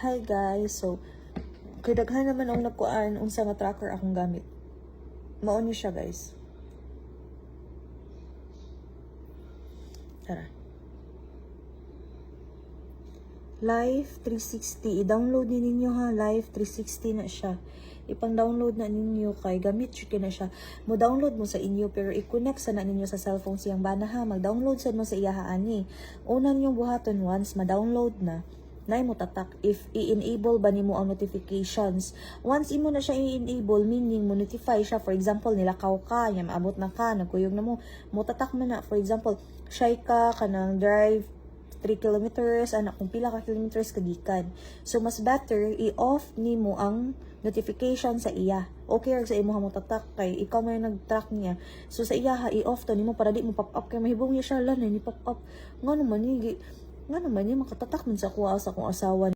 Hi guys, so kay daghan naman ang nakuan unsa nga tracker akong gamit. Mao ni siya guys. Tara. Live 360, i-download ni ninyo ha, Live 360 na siya. Ipang-download na ninyo kay gamit siya na siya. Mo download mo sa inyo pero i-connect sa na ninyo sa cellphone siyang bana ha. Mag-download sa mo sa iya ani. Una ninyong buhaton once ma-download na. Nay mo tatak if i-enable ba nimo ang notifications. Once imo na siya i-enable, meaning mo notify siya. For example, nilakaw ka, nya maabot na ka, nagkuyog na mo tatak man na. For example, shy ka kanang drive 3 kilometers, anak kung pila ka kilometers kagikan. So mas better i-off nimo ang notification sa iya. Okay ra sa imo mo tatak kay ikaw may nag-track niya. So sa iya ha i-off to nimo para di mo pop up kay mahibong niya siya lan ni pop up. Nga naman ni makatatak man sa kuha sa akong asawa.